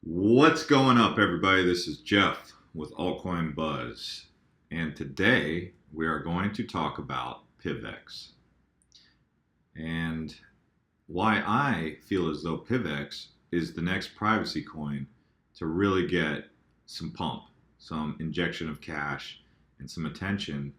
What's going up, everybody? This is Jeff with Altcoin Buzz, and today we are going to talk about PIVX and why I feel as though PIVX is the next privacy coin to really get some pump, some injection of cash, and some attention.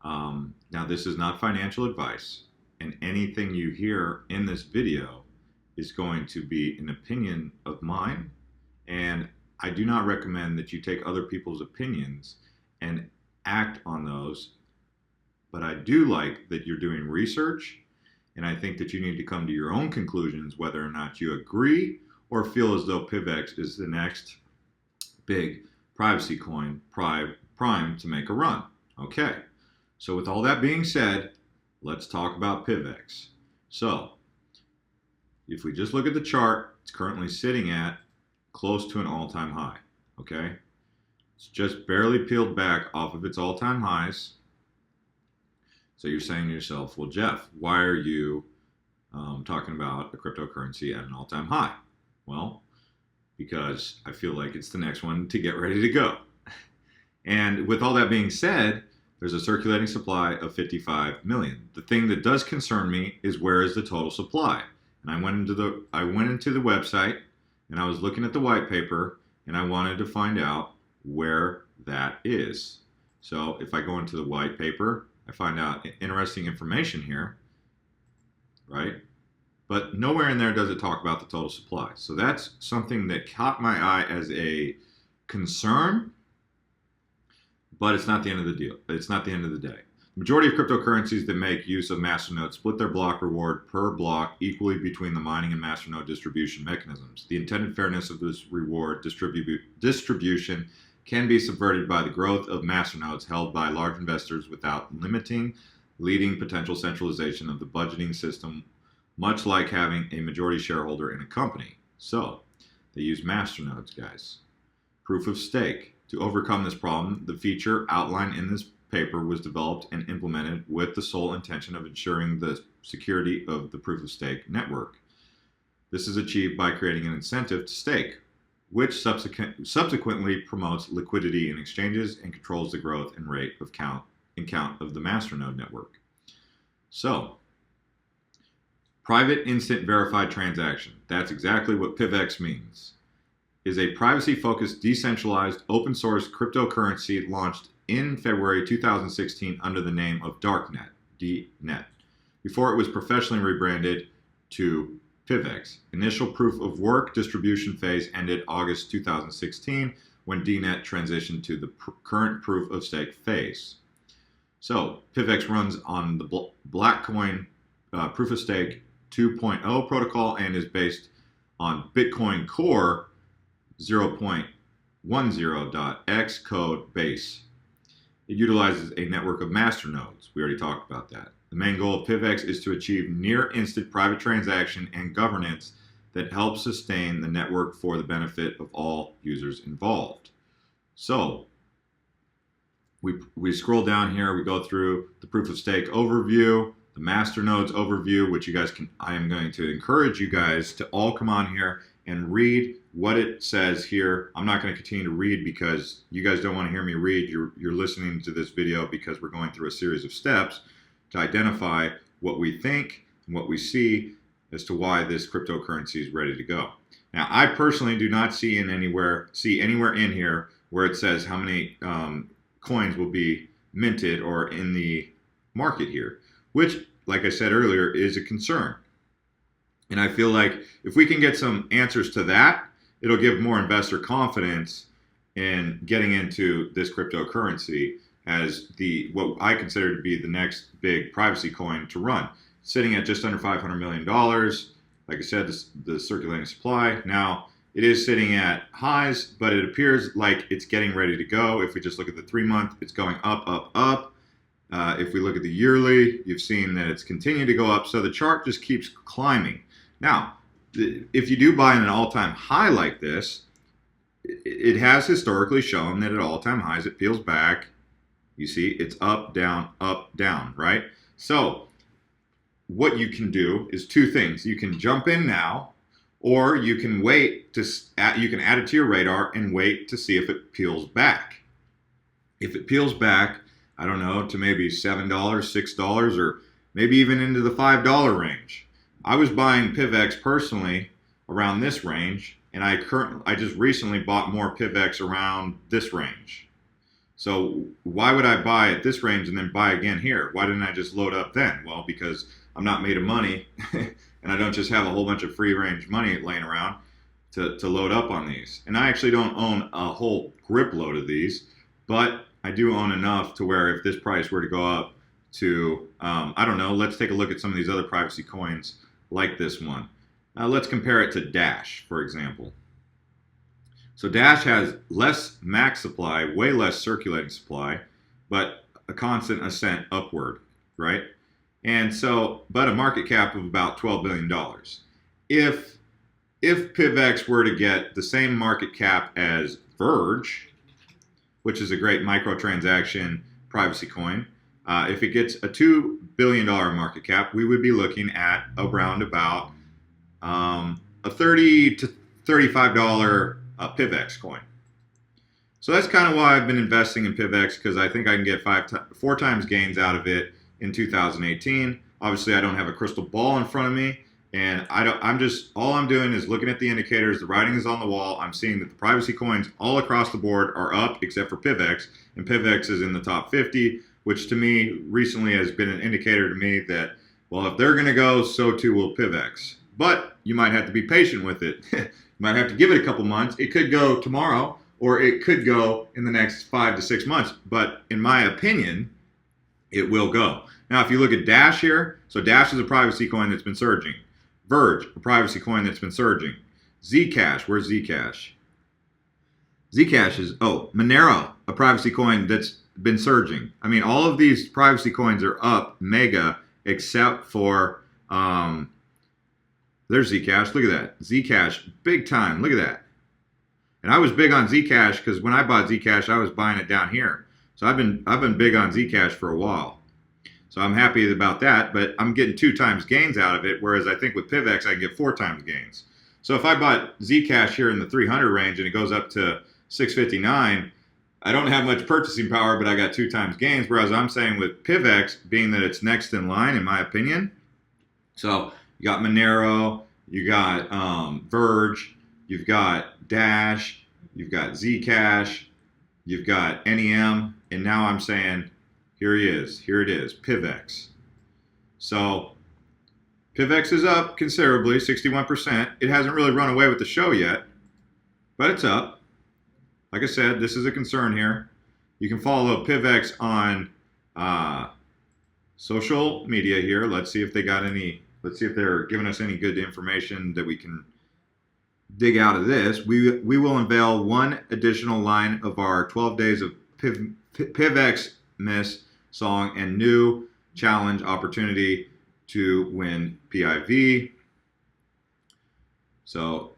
Now, this is not financial advice, and anything you hear in this video is going to be an opinion of mine, and I do not recommend that you take other people's opinions and act on those. But I do like that you're doing research, and I think that you need to come to your own conclusions whether or not you agree or feel as though PIVX is the next big privacy coin prime to make a run. Okay, so with all that being said, let's talk about PIVX. So if we just look at the chart, it's currently sitting at close to an all-time high. Okay, it's just barely peeled back off of its all-time highs. So you're saying to yourself, well, Jeff, why are you talking about a cryptocurrency at an all-time high? Well, because I feel like it's the next one to get ready to go. And with all that being said, there's a circulating supply of 55 million. The thing that does concern me is, where is the total supply? And I went into the website, and I was looking at the white paper, and I wanted to find out where that is. So if I go into the white paper, I find out interesting information here, right? But nowhere in there does it talk about the total supply. So that's something that caught my eye as a concern, but it's not the end of the deal. It's not the end of the day. The majority of cryptocurrencies that make use of masternode split their block reward per block equally between the mining and masternode distribution mechanisms. The intended fairness of this reward distribution can be subverted by the growth of masternodes held by large investors without limiting leading potential centralization of the budgeting system, much like having a majority shareholder in a company. So they use masternodes, guys. Proof of stake. To overcome this problem, the feature outlined in this paper was developed and implemented with the sole intention of ensuring the security of the proof of stake network. This is achieved by creating an incentive to stake, which subsequently promotes liquidity in exchanges and controls the growth and rate of count of the masternode network. So, private instant verified transaction. That's exactly what PIVX means. Is a privacy-focused, decentralized, open-source cryptocurrency launched in February 2016 under the name of Darknet, DNet, before it was professionally rebranded to PIVX. Initial proof of work distribution phase ended August 2016 when DNet transitioned to the current proof of stake phase. So PIVX runs on the Blackcoin proof of stake 2.0 protocol and is based on Bitcoin Core 0.10.x code base. It utilizes a network of masternodes. We already talked about that. The main goal of PIVX is to achieve near-instant private transaction and governance that helps sustain the network for the benefit of all users involved. So we scroll down here, we go through the proof of stake overview, the masternodes overview, which you guys can, I am going to encourage you guys to all come on here and read what it says here. I'm not going to continue to read because you guys don't want to hear me read. You're listening to this video because we're going through a series of steps to identify what we think and what we see as to why this cryptocurrency is ready to go. Now, I personally do not see anywhere in here where it says how many coins will be minted or in the market here, which, like I said earlier, is a concern. And I feel like if we can get some answers to that, it'll give more investor confidence in getting into this cryptocurrency as what I consider to be the next big privacy coin to run. Sitting at just under $500 million. Like I said, the circulating supply. Now, it is sitting at highs, but it appears like it's getting ready to go. If we just look at the 3-month, it's going up, up, up. If we look at the yearly, you've seen that it's continued to go up. So the chart just keeps climbing. Now, if you do buy in an all-time high like this, it has historically shown that at all-time highs, it peels back. You see, it's up, down, right? So what you can do is two things. You can jump in now, or you can wait to you can add it to your radar and wait to see if it peels back. If it peels back, I don't know, to maybe $7, $6, or maybe even into the $5 range. I was buying PIVX personally around this range, and I just recently bought more PIVX around this range. So why would I buy at this range and then buy again here? Why didn't I just load up then? Well, because I'm not made of money and I don't just have a whole bunch of free range money laying around to load up on these. And I actually don't own a whole grip load of these, but I do own enough to where if this price were to go up to, I don't know, let's take a look at some of these other privacy coins like this one. Let's compare it to Dash, for example. So Dash has less max supply, way less circulating supply, but a constant ascent upward, right? And so, but a market cap of about $12 billion. If PIVX were to get the same market cap as Verge, which is a great microtransaction privacy coin, if it gets a $2 billion market cap, we would be looking at around about a $30 to $35 PIVX coin. So that's kind of why I've been investing in PIVX, because I think I can get 4 times gains out of it in 2018. Obviously, I don't have a crystal ball in front of me, and all I'm doing is looking at the indicators. The writing is on the wall. I'm seeing that the privacy coins all across the board are up except for PIVX, and PIVX is in the top 50, which to me recently has been an indicator to me that, well, if they're going to go, so too will PIVX. But you might have to be patient with it. You might have to give it a couple months. It could go tomorrow, or it could go in the next 5 to 6 months. But in my opinion, it will go. Now, if you look at Dash here, so Dash is a privacy coin that's been surging. Verge, a privacy coin that's been surging. Zcash, where's Zcash? Zcash is, Monero, a privacy coin that's been surging. I mean, all of these privacy coins are up mega, except for, there's Zcash. Look at that. Zcash, big time. Look at that. And I was big on Zcash because when I bought Zcash, I was buying it down here. So I've been big on Zcash for a while. So I'm happy about that, but I'm getting 2 times gains out of it, whereas I think with PIVX, I can get 4 times gains. So if I bought Zcash here in the 300 range and it goes up to 659, I don't have much purchasing power, but I got 2 times gains, whereas I'm saying with PIVX, being that it's next in line, in my opinion. So you got Monero, you got Verge, you've got Dash, you've got Zcash, you've got NEM, and now I'm saying, here it is, PIVX. So PIVX is up considerably, 61%. It hasn't really run away with the show yet, but it's up. Like I said, this is a concern here. You can follow PIVX on social media here. Let's see if they got any. Let's see if they're giving us any good information that we can dig out of this. We will unveil one additional line of our 12 days of PIVX Miss song and new challenge opportunity to win PIV. So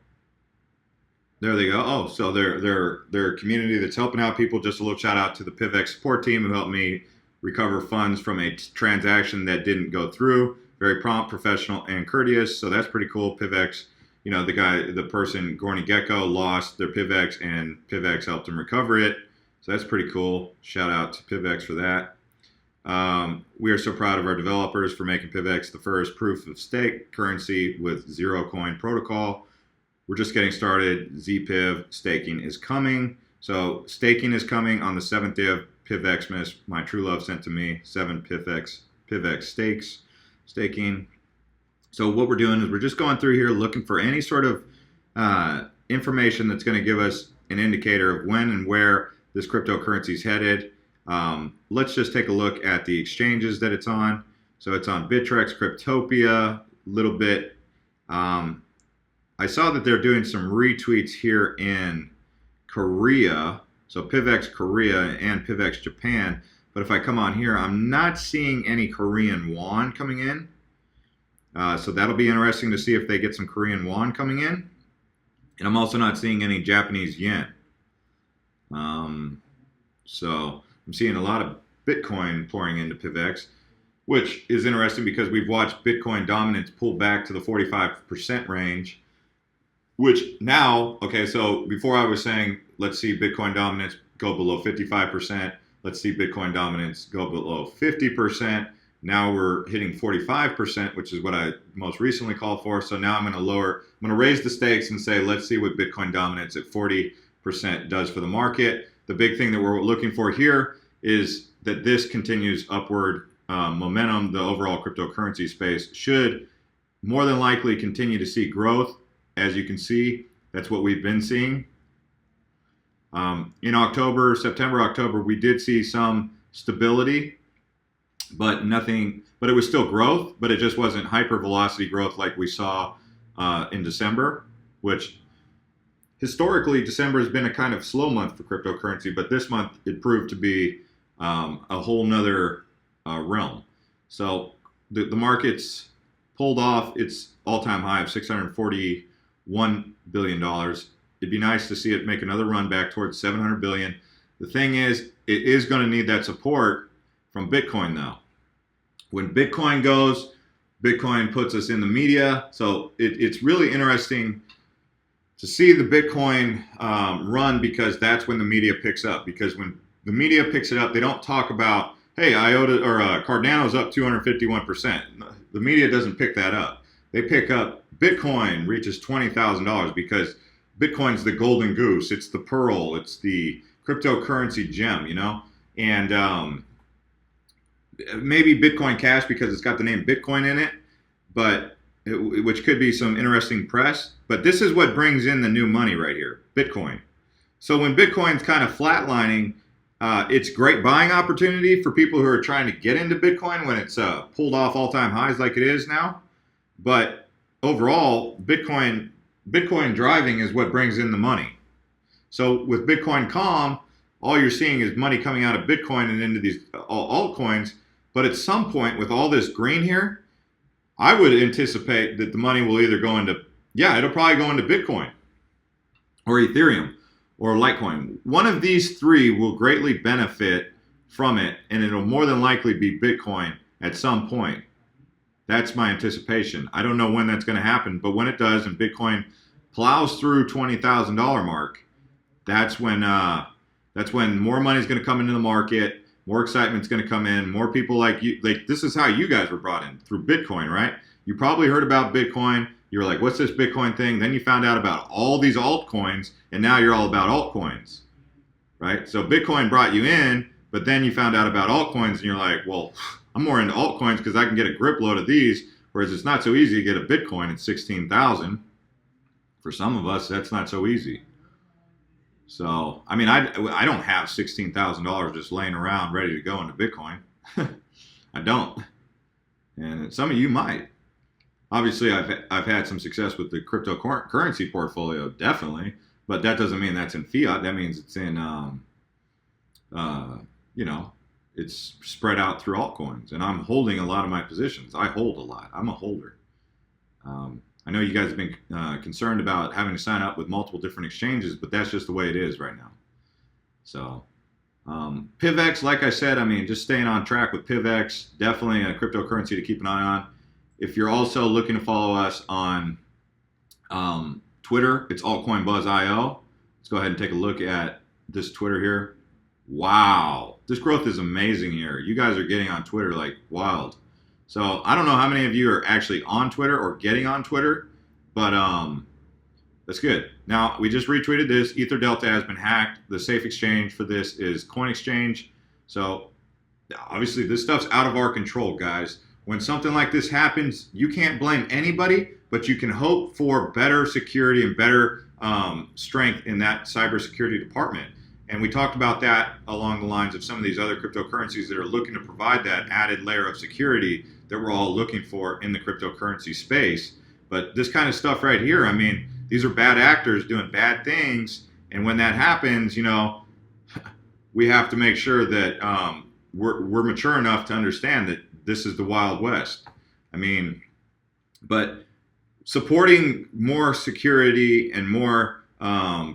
there they go. Oh, so they're a community that's helping out people. Just a little shout out to the PIVX support team who helped me recover funds from a transaction that didn't go through. Very prompt, professional, and courteous. So that's pretty cool. PIVX, the person, Gorny Gecko, lost their PIVX, and PIVX helped him recover it. So that's pretty cool. Shout out to PIVX for that. We are so proud of our developers for making PIVX the first proof of stake currency with zero coin protocol. We're just getting started. ZPIV staking is coming. So staking is coming on the 7th day of PIVX Miss. My true love sent to me 7 PIVX stakes. Staking. So what we're doing is we're just going through here looking for any sort of information that's going to give us an indicator of when and where this cryptocurrency is headed. Let's just take a look at the exchanges that it's on. So it's on Bittrex, Cryptopia, a little bit. I saw that they're doing some retweets here in Korea. So PIVX Korea and PIVX Japan. But if I come on here, I'm not seeing any Korean won coming in. So that'll be interesting to see if they get some Korean won coming in. And I'm also not seeing any Japanese yen. So I'm seeing a lot of Bitcoin pouring into PIVX, which is interesting because we've watched Bitcoin dominance pull back to the 45% range. which now, okay, so before I was saying, let's see Bitcoin dominance go below 55%. Let's see Bitcoin dominance go below 50%. Now we're hitting 45%, which is what I most recently called for. So now I'm going to raise the stakes and say, let's see what Bitcoin dominance at 40% does for the market. The big thing that we're looking for here is that this continues upward momentum. The overall cryptocurrency space should more than likely continue to see growth. As you can see, that's what we've been seeing. In September, October, we did see some stability, but it was still growth, but it just wasn't hyper velocity growth like we saw in December, which historically December has been a kind of slow month for cryptocurrency, but this month it proved to be a whole nother realm. So the market's pulled off its all-time high of $641 billion. It'd be nice to see it make another run back towards $700 billion. The thing is, it is going to need that support from Bitcoin though. When Bitcoin goes, Bitcoin puts us in the media. So it's really interesting to see the Bitcoin run, because that's when the media picks up. Because when the media picks it up, they don't talk about, hey, IOTA or Cardano's up 251%. The media doesn't pick that up. They pick up Bitcoin reaches $20,000 because Bitcoin's the golden goose. It's the pearl. It's the cryptocurrency gem, and maybe Bitcoin Cash because it's got the name Bitcoin in it, which could be some interesting press. But this is what brings in the new money right here, Bitcoin. So when Bitcoin's kind of flatlining, it's great buying opportunity for people who are trying to get into Bitcoin when it's pulled off all-time highs like it is now. But overall, Bitcoin driving is what brings in the money. So with Bitcoin calm, all you're seeing is money coming out of Bitcoin and into these altcoins. But at some point, with all this green here, I would anticipate that the money will either go into, it'll probably go into Bitcoin or Ethereum or Litecoin. One of these three will greatly benefit from it, and it'll more than likely be Bitcoin at some point. That's my anticipation. I don't know when that's going to happen, but when it does and Bitcoin plows through $20,000 mark, that's when more money is going to come into the market, more excitement's going to come in, more people like you. Like, this is how you guys were brought in, through Bitcoin, right? You probably heard about Bitcoin. You were like, what's this Bitcoin thing? Then you found out about all these altcoins, and now you're all about altcoins, right? So Bitcoin brought you in, but then you found out about altcoins, and you're like, well, I'm more into altcoins because I can get a grip load of these, whereas it's not so easy to get a Bitcoin at 16,000. For some of us, that's not so easy. So, I mean, I don't have $16,000 just laying around ready to go into Bitcoin. I don't. And some of you might. Obviously, I've had some success with the cryptocurrency portfolio, definitely. But that doesn't mean that's in fiat. That means it's in, it's spread out through altcoins. And I'm holding a lot of my positions. I hold a lot. I'm a holder. I know you guys have been concerned about having to sign up with multiple different exchanges, but that's just the way it is right now. So PIVX, like I said, I mean, just staying on track with PIVX, definitely a cryptocurrency to keep an eye on. If you're also looking to follow us on Twitter, it's altcoinbuzz.io. Let's go ahead and take a look at this Twitter here. Wow, this growth is amazing here. You guys are getting on Twitter like wild. So I don't know how many of you are actually on Twitter or getting on Twitter, but that's good. Now, we just retweeted this. Ether Delta has been hacked. The safe exchange for this is CoinExchange. So obviously this stuff's out of our control, guys. When something like this happens, you can't blame anybody, but you can hope for better security and better strength in that cybersecurity department. And we talked about that along the lines of some of these other cryptocurrencies that are looking to provide that added layer of security that we're all looking for in the cryptocurrency space. But this kind of stuff right here, I mean, these are bad actors doing bad things. And when that happens, we have to make sure that we're mature enough to understand that this is the Wild West. I mean, but supporting more security and more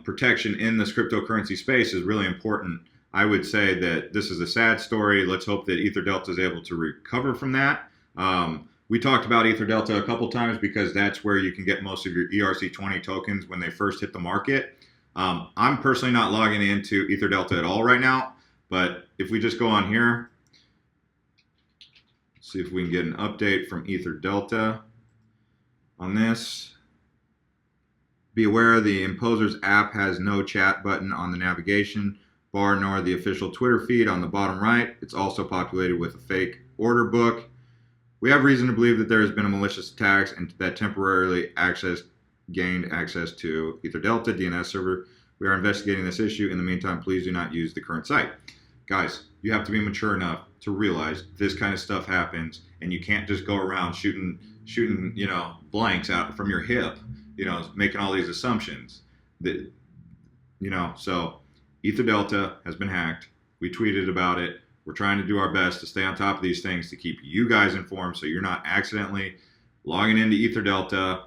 protection in this cryptocurrency space is really important. I would say that this is a sad story. Let's hope that Ether Delta is able to recover from that. We talked about Ether Delta a couple times because that's where you can get most of your ERC20 tokens when they first hit the market. I'm personally not logging into Ether Delta at all right now, but if we just go on here, see if we can get an update from Ether Delta on this. Be aware the Imposers app has no chat button on the navigation bar nor the official Twitter feed on the bottom right. It's also populated with a fake order book. We have reason to believe that there has been a malicious attack and that temporarily gained access to Ether Delta DNS server. We are investigating this issue. In the meantime, please do not use the current site. Guys, you have to be mature enough to realize this kind of stuff happens, and you can't just go around shooting blanks out from your hip, making all these assumptions. That, so Ether Delta has been hacked. We tweeted about it. We're trying to do our best to stay on top of these things to keep you guys informed so you're not accidentally logging into Ether Delta.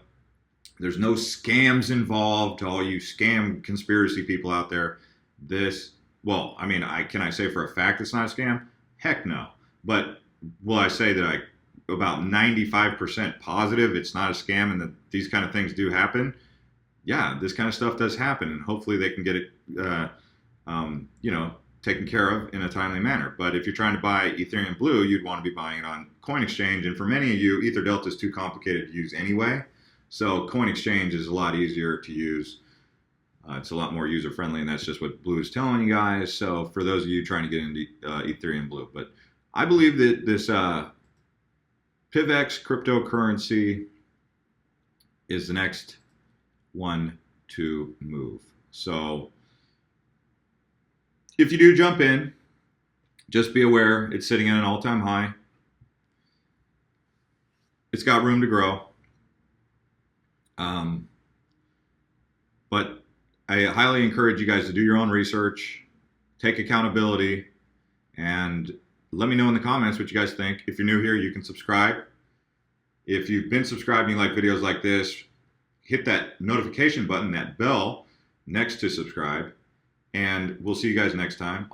There's no scams involved to all you scam conspiracy people out there. Can I say for a fact it's not a scam? Heck no. But will I say that about 95% positive it's not a scam and that these kind of things do happen? Yeah, this kind of stuff does happen, and hopefully they can get it, taken care of in a timely manner. But if you're trying to buy Ethereum Blue, you'd want to be buying it on Coin Exchange. And for many of you, Ether Delta is too complicated to use anyway. So Coin Exchange is a lot easier to use. It's a lot more user friendly, and that's just what Blue is telling you guys. So for those of you trying to get into Ethereum Blue, but I believe that this PIVX cryptocurrency is the next one to move. So if you do jump in, just be aware it's sitting at an all-time high. It's got room to grow. But I highly encourage you guys to do your own research, take accountability, and let me know in the comments what you guys think. If you're new here, you can subscribe. If you've been subscribed and you like videos like this, hit that notification button, that bell next to subscribe, and we'll see you guys next time.